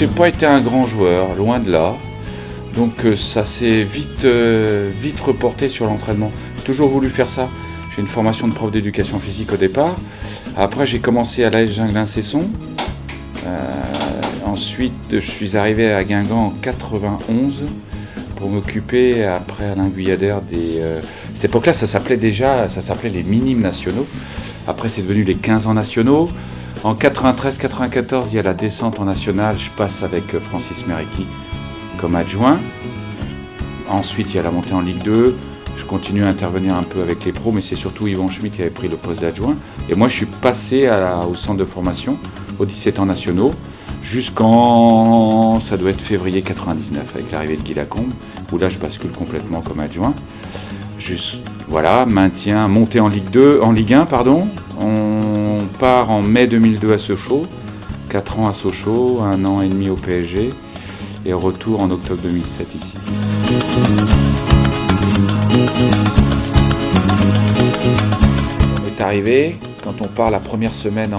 j'ai pas été un grand joueur, loin de là. Donc ça s'est vite reporté sur l'entraînement. J'ai toujours voulu faire ça. J'ai une formation de prof d'éducation physique au départ. Après, j'ai commencé à l'AS Ginglin-Cesson. Ensuite, je suis arrivé à Guingamp en 91 pour m'occuper, après Alain Guyader, cette époque-là, ça s'appelait les minimes nationaux. Après, c'est devenu les 15 ans nationaux. En 93-94, il y a la descente en national. Je passe avec Francis Mérecky comme adjoint. Ensuite, il y a la montée en Ligue 2. Je continue à intervenir un peu avec les pros, mais c'est surtout Yvan Schmitt qui avait pris le poste d'adjoint. Et moi, je suis passé au centre de formation, aux 17 ans nationaux, jusqu'en, ça doit être février 99, avec l'arrivée de Guy Lacombe, où là, je bascule complètement comme adjoint. Voilà, montée en Ligue 2, en Ligue 1, pardon. On part en mai 2002 à Sochaux, 4 ans à Sochaux, 1 an et demi au PSG, et retour en octobre 2007 ici. On est arrivé, quand on part la première semaine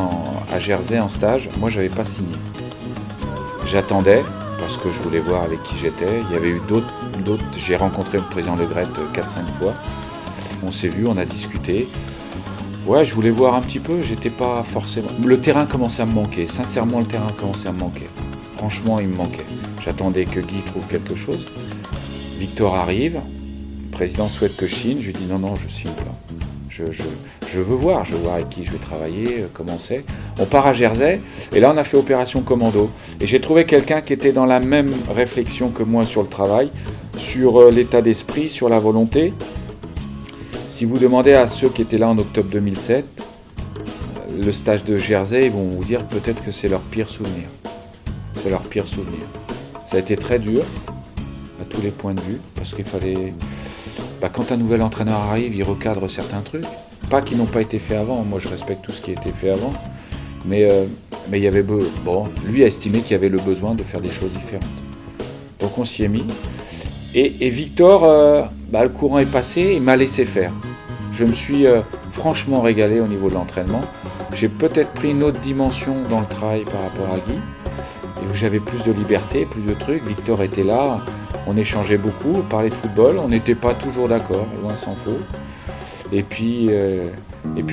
à Jersey en stage, moi j'avais pas signé. J'attendais, parce que je voulais voir avec qui j'étais. Il y avait eu d'autres. J'ai rencontré le président Le Gret 4-5 fois. On s'est vu, on a discuté. Ouais, je voulais voir un petit peu, j'étais pas forcément... Le terrain commençait à me manquer, sincèrement le terrain commençait à me manquer. Franchement, il me manquait. J'attendais que Guy trouve quelque chose. Victor arrive, le président souhaite que je signe, je lui dis non, je signe pas. Je veux voir avec qui je vais travailler, comment c'est. On part à Jersey, et là on a fait opération commando. Et j'ai trouvé quelqu'un qui était dans la même réflexion que moi sur le travail, sur l'état d'esprit, sur la volonté. Si vous demandez à ceux qui étaient là en octobre 2007, le stage de Jersey, ils vont vous dire peut-être que c'est leur pire souvenir. C'est leur pire souvenir. Ça a été très dur, à tous les points de vue, parce qu'il fallait... quand un nouvel entraîneur arrive, il recadre certains trucs. Pas qu'ils n'ont pas été faits avant, moi je respecte tout ce qui a été fait avant. Mais il y avait... lui a estimé qu'il y avait le besoin de faire des choses différentes. Donc on s'y est mis. Et Victor, le courant est passé, il m'a laissé faire. Je me suis franchement régalé au niveau de l'entraînement. J'ai peut-être pris une autre dimension dans le travail par rapport à Guy, et où j'avais plus de liberté, plus de trucs. Victor était là, on échangeait beaucoup, on parlait de football, on n'était pas toujours d'accord, loin s'en faut. Et puis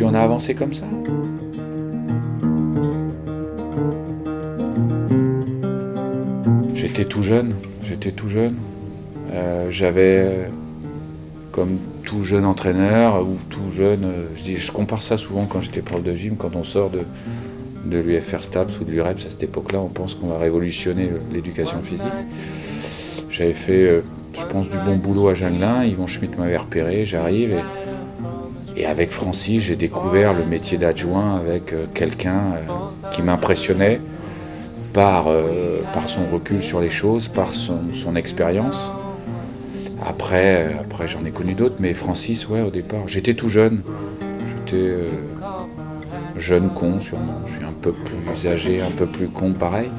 on a avancé comme ça. J'étais tout jeune. J'avais, comme tout jeune entraîneur, ou tout jeune, je compare ça souvent quand j'étais prof de gym, quand on sort de l'UFR STAPS ou de l'UREPS, à cette époque-là, on pense qu'on va révolutionner l'éducation physique. J'avais fait, je pense, du bon boulot à Ginglin, Yvan Schmitt m'avait repéré, j'arrive, et avec Francis, j'ai découvert le métier d'adjoint avec quelqu'un qui m'impressionnait par son recul sur les choses, par son expérience. Après, j'en ai connu d'autres, mais Francis, ouais, au départ, j'étais tout jeune. J'étais jeune con, sûrement. Je suis un peu plus âgé, un peu plus con, pareil.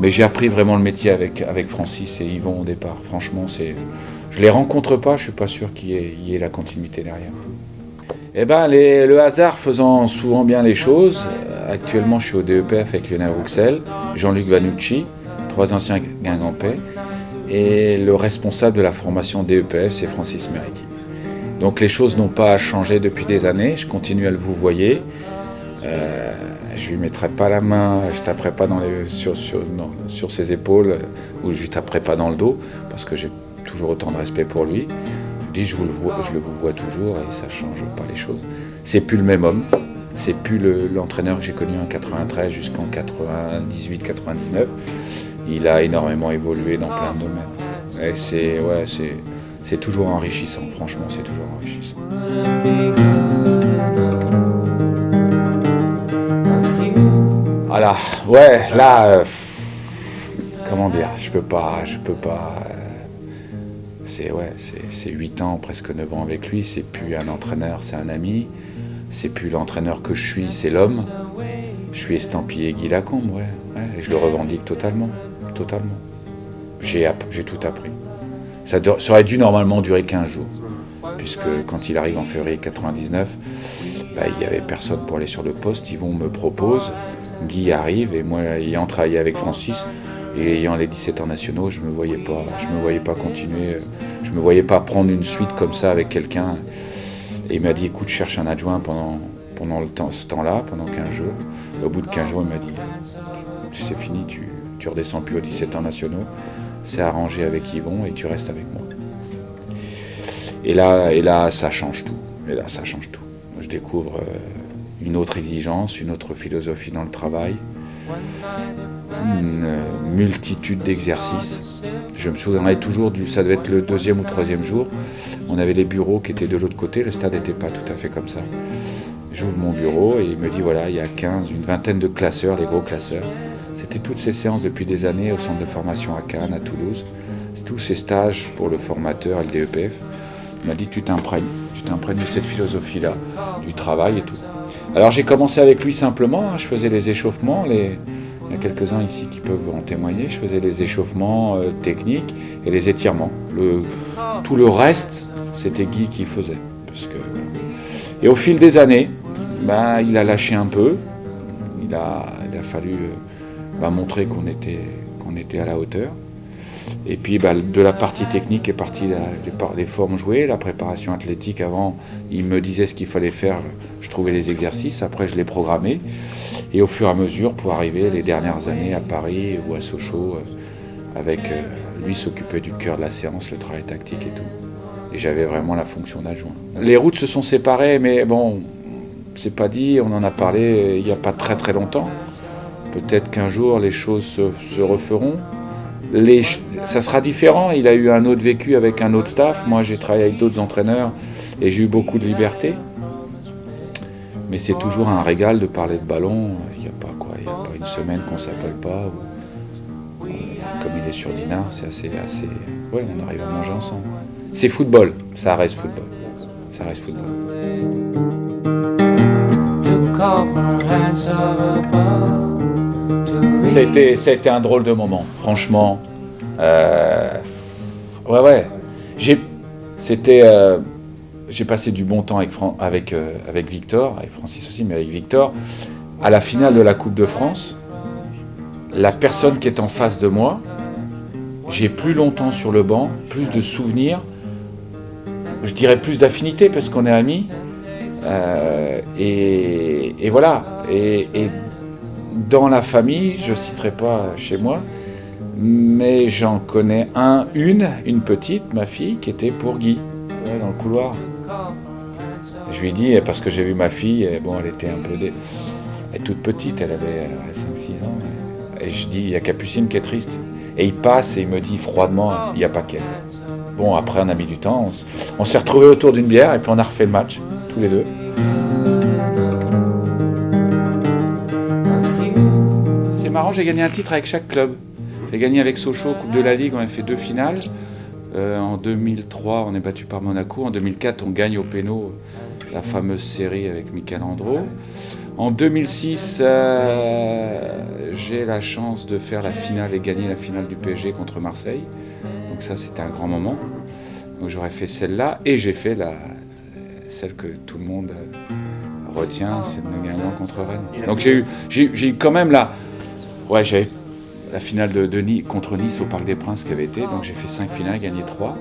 Mais j'ai appris vraiment le métier avec Francis et Yvon au départ. Franchement, je les rencontre pas, je suis pas sûr qu'il y ait la continuité derrière. Le hasard faisant souvent bien les choses, actuellement je suis au DEPF avec Lionel Rouxel, Jean-Luc Vanucci, 3 anciens Guingampais, et le responsable de la formation DEPF, c'est Francis Mérecky. Donc les choses n'ont pas changé depuis des années, je continue à le vouvoyer. Je lui mettrai pas la main, je taperai pas sur ses épaules, ou je lui taperai pas dans le dos, parce que j'ai toujours autant de respect pour lui. Je le vouvoie toujours et ça change pas les choses. C'est plus le même homme, c'est plus l'entraîneur que j'ai connu en 93 jusqu'en 98-99. Il a énormément évolué dans plein de domaines. Et c'est toujours enrichissant, franchement, c'est toujours enrichissant. Voilà, comment dire, je peux pas. C'est 8 ans, presque 9 ans avec lui, c'est plus un entraîneur, c'est un ami. C'est plus l'entraîneur que je suis, c'est l'homme. Je suis estampillé Guy Lacombe, et je le revendique totalement. J'ai tout appris. Ça aurait dû normalement durer 15 jours, puisque quand il arrive en février 99, il n'y avait personne pour aller sur le poste. Yvon me propose, Guy arrive, et moi, ayant travaillé avec Francis, Et ayant les 17 ans nationaux, je me voyais pas continuer, je me voyais pas prendre une suite comme ça avec quelqu'un. Et il m'a dit, écoute, cherche un adjoint pendant ce temps-là, pendant 15 jours. Et au bout de 15 jours, il m'a dit, c'est fini, tu redescends plus aux 17 ans nationaux, c'est arrangé avec Yvon et tu restes avec moi. Et là, ça change tout. Je découvre une autre exigence, une autre philosophie dans le travail, une multitude d'exercices. Je me souviendrai toujours ça devait être le 2e ou 3e jour. On avait les bureaux qui étaient de l'autre côté, le stade n'était pas tout à fait comme ça. J'ouvre mon bureau et il me dit voilà, il y a une vingtaine de classeurs, des gros classeurs. C'était toutes ces séances depuis des années au centre de formation à Cannes, à Toulouse. C'est tous ces stages pour le formateur et le DEPF. Il m'a dit tu t'imprègnes de cette philosophie-là, du travail et tout. Alors j'ai commencé avec lui simplement, je faisais les échauffements, il y a quelques-uns ici qui peuvent en témoigner, je faisais les échauffements techniques et les étirements. Tout le reste, c'était Guy qui faisait. Et au fil des années, il a lâché un peu, il a fallu montrer qu'on était à la hauteur. Et puis de la partie technique est partie les formes jouées, la préparation athlétique. Avant, il me disait ce qu'il fallait faire, je trouvais les exercices, après je les programmais. Et au fur et à mesure, pour arriver les dernières années à Paris ou à Sochaux, avec lui s'occuper du cœur de la séance, le travail tactique et tout. Et j'avais vraiment la fonction d'adjoint. Les routes se sont séparées, mais bon, c'est pas dit, on en a parlé il n'y a pas très très longtemps. Peut-être qu'un jour les choses se referont. Ça sera différent, il a eu un autre vécu avec un autre staff, moi j'ai travaillé avec d'autres entraîneurs et j'ai eu beaucoup de liberté. Mais c'est toujours un régal de parler de ballon, il n'y a pas une semaine qu'on ne s'appelle pas. Comme il est sur Dinard, c'est assez... Ouais, on arrive à manger ensemble. C'est football, ça reste football. Ça a été un drôle de moment, franchement. Ouais. J'ai passé du bon temps avec Victor, avec Francis aussi, mais avec Victor. À la finale de la Coupe de France, la personne qui est en face de moi, j'ai plus longtemps sur le banc, plus de souvenirs, je dirais plus d'affinité parce qu'on est amis. Et voilà. Et dans la famille, je ne citerai pas chez moi, mais j'en connais une petite, ma fille, qui était pour Guy, dans le couloir. Je lui ai dit, parce que j'ai vu ma fille, elle était un peu... Elle est toute petite, elle avait 5-6 ans. Et je dis, il y a Capucine qui est triste. Et il passe et il me dit froidement, il n'y a pas qu'elle. Bon, après on a mis du temps, on s'est retrouvés autour d'une bière et puis on a refait le match, tous les deux. C'est marrant, j'ai gagné un titre avec chaque club. J'ai gagné avec Sochaux, Coupe de la Ligue, on a fait 2 finales. En 2003, on est battu par Monaco. En 2004, on gagne au péno la fameuse série avec Michael Andro. En 2006, j'ai la chance de faire la finale et gagner la finale du PSG contre Marseille. Donc ça, c'était un grand moment. Donc j'aurais fait celle-là et j'ai fait celle que tout le monde retient, c'est le gagnant contre Rennes. Donc j'ai eu quand même j'avais la finale contre Nice au Parc des Princes qui avait été. Donc j'ai fait 5 finales, gagné 3.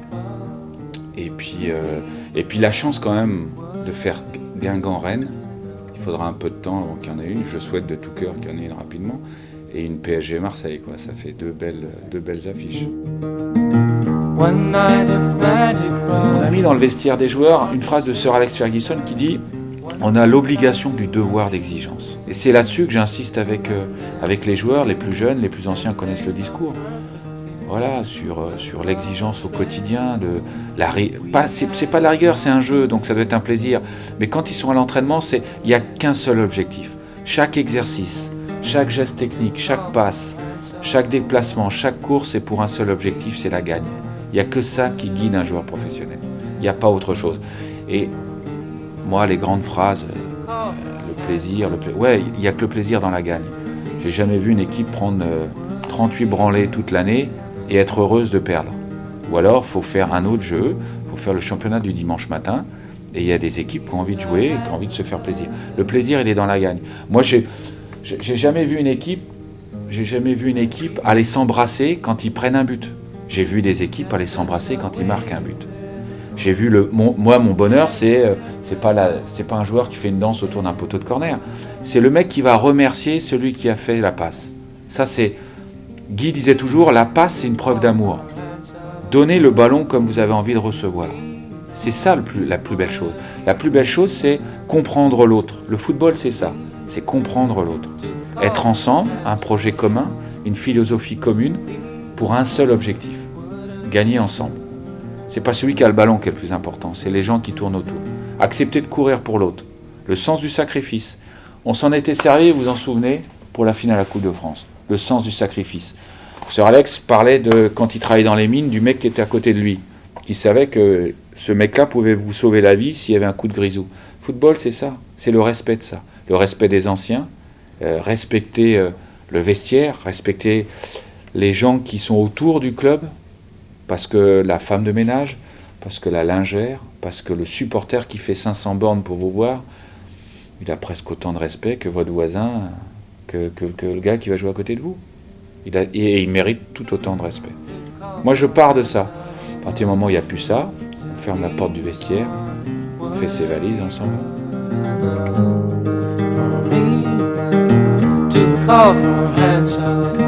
Et puis la chance quand même de faire Guingamp-Rennes. Il faudra un peu de temps avant qu'il y en ait une. Je souhaite de tout cœur qu'il y en ait une rapidement. Et une PSG Marseille, quoi. Ça fait deux belles affiches. On a mis dans le vestiaire des joueurs une phrase de Sir Alex Ferguson qui dit « On a l'obligation du devoir d'exigence ». Et c'est là-dessus que j'insiste avec les joueurs, les plus jeunes, les plus anciens connaissent le discours. Voilà, sur l'exigence au quotidien, c'est pas de la rigueur, c'est un jeu, donc ça doit être un plaisir. Mais quand ils sont à l'entraînement, il n'y a qu'un seul objectif. Chaque exercice, chaque geste technique, chaque passe, chaque déplacement, chaque course, c'est pour un seul objectif, c'est la gagne. Il n'y a que ça qui guide un joueur professionnel. Il n'y a pas autre chose. Et moi, les grandes phrases, le plaisir, ouais, il n'y a que le plaisir dans la gagne. J'ai jamais vu une équipe prendre 38 branlées toute l'année et être heureuse de perdre. Ou alors, il faut faire un autre jeu, il faut faire le championnat du dimanche matin, et il y a des équipes qui ont envie de jouer et qui ont envie de se faire plaisir. Le plaisir, il est dans la gagne. Moi, j'ai jamais vu une équipe j'ai jamais vu une équipe aller s'embrasser quand ils prennent un but. J'ai vu des équipes aller s'embrasser quand ils marquent un but. J'ai vu mon bonheur, c'est pas un joueur qui fait une danse autour d'un poteau de corner. C'est le mec qui va remercier celui qui a fait la passe. Ça, c'est Guy disait toujours, la passe, c'est une preuve d'amour. Donnez le ballon comme vous avez envie de recevoir. C'est ça la plus belle chose. La plus belle chose, c'est comprendre l'autre. Le football, c'est ça. C'est comprendre l'autre. Être ensemble, un projet commun, une philosophie commune pour un seul objectif. Gagner ensemble. C'est pas celui qui a le ballon qui est le plus important, c'est les gens qui tournent autour. Accepter de courir pour l'autre. Le sens du sacrifice. On s'en était servi, vous vous en souvenez, pour la finale à la Coupe de France. Le sens du sacrifice. Sir Alex parlait de, quand il travaillait dans les mines, du mec qui était à côté de lui, qui savait que ce mec-là pouvait vous sauver la vie s'il y avait un coup de grisou. Football, c'est ça, c'est le respect de ça. Le respect des anciens, respecter le vestiaire, respecter les gens qui sont autour du club, parce que la femme de ménage, parce que la lingère, parce que le supporter qui fait 500 bornes pour vous voir, il a presque autant de respect que votre voisin, que le gars qui va jouer à côté de vous. Et il mérite tout autant de respect. Moi, je pars de ça. À partir du moment où il n'y a plus ça, on ferme la porte du vestiaire, on fait ses valises ensemble. To